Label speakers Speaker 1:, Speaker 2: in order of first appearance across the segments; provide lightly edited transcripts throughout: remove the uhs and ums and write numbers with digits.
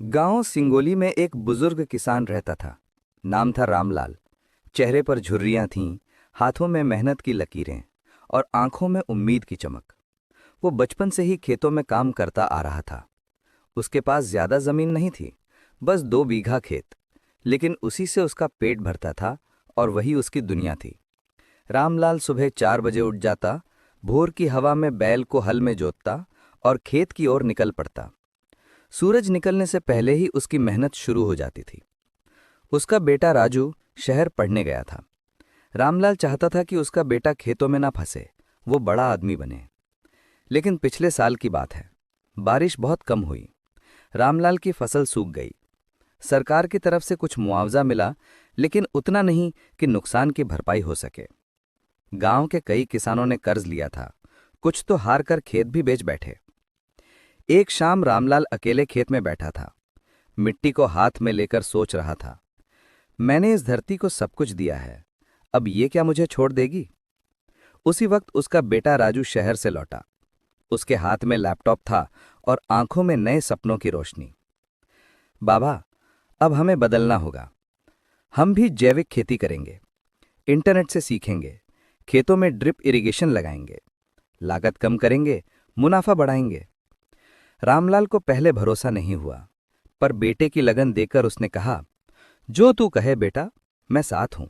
Speaker 1: गांव सिंगोली में एक बुजुर्ग किसान रहता था। नाम था रामलाल। चेहरे पर झुर्रियां थीं, हाथों में मेहनत की लकीरें और आंखों में उम्मीद की चमक। वो बचपन से ही खेतों में काम करता आ रहा था। उसके पास ज्यादा जमीन नहीं थी, बस 2 बीघा खेत, लेकिन उसी से उसका पेट भरता था और वही उसकी दुनिया थी। रामलाल सुबह 4 बजे उठ जाता, भोर की हवा में बैल को हल में जोतता और खेत की ओर निकल पड़ता। सूरज निकलने से पहले ही उसकी मेहनत शुरू हो जाती थी। उसका बेटा राजू शहर पढ़ने गया था। रामलाल चाहता था कि उसका बेटा खेतों में ना फंसे, वो बड़ा आदमी बने। लेकिन पिछले साल की बात है, बारिश बहुत कम हुई। रामलाल की फसल सूख गई। सरकार की तरफ से कुछ मुआवजा मिला, लेकिन उतना नहीं कि नुकसान की भरपाई हो सके। गांव के कई किसानों ने कर्ज लिया था, कुछ तो हार कर खेत भी बेच बैठे। एक शाम रामलाल अकेले खेत में बैठा था, मिट्टी को हाथ में लेकर सोच रहा था, मैंने इस धरती को सब कुछ दिया है, अब ये क्या मुझे छोड़ देगी। उसी वक्त उसका बेटा राजू शहर से लौटा। उसके हाथ में लैपटॉप था और आंखों में नए सपनों की रोशनी। बाबा, अब हमें बदलना होगा। हम भी जैविक खेती करेंगे, इंटरनेट से सीखेंगे, खेतों में ड्रिप इरिगेशन लगाएंगे, लागत कम करेंगे, मुनाफा बढ़ाएंगे। रामलाल को पहले भरोसा नहीं हुआ, पर बेटे की लगन देकर उसने कहा, जो तू कहे बेटा, मैं साथ हूं।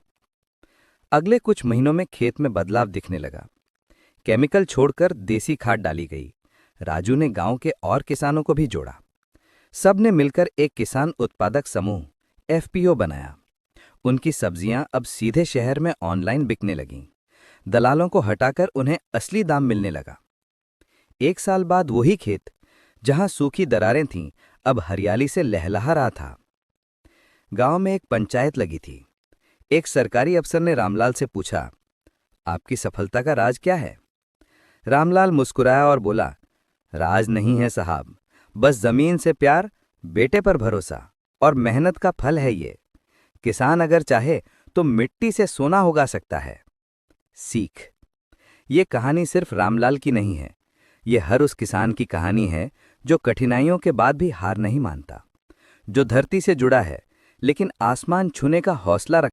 Speaker 1: अगले कुछ महीनों में खेत में बदलाव दिखने लगा। केमिकल छोड़कर देसी खाद डाली गई। राजू ने गांव के और किसानों को भी जोड़ा। सब ने मिलकर एक किसान उत्पादक समूह एफपीओ बनाया। उनकी सब्जियां अब सीधे शहर में ऑनलाइन बिकने लगीं। दलालों को हटाकर उन्हें असली दाम मिलने लगा। 1 साल बाद वही खेत, जहां सूखी दरारें थीं, अब हरियाली से लहलहा रहा था। गांव में एक पंचायत लगी थी। एक सरकारी अफसर ने रामलाल से पूछा, आपकी सफलता का राज क्या है? रामलाल मुस्कुराया और बोला, राज नहीं है साहब, बस जमीन से प्यार, बेटे पर भरोसा और मेहनत का फल है ये। किसान अगर चाहे तो मिट्टी से सोना उगा सकता है। सीख। ये कहानी सिर्फ रामलाल की नहीं है, ये हर उस किसान की कहानी है जो कठिनाइयों के बाद भी हार नहीं मानता, जो धरती से जुड़ा है लेकिन आसमान छूने का हौसला रखता है।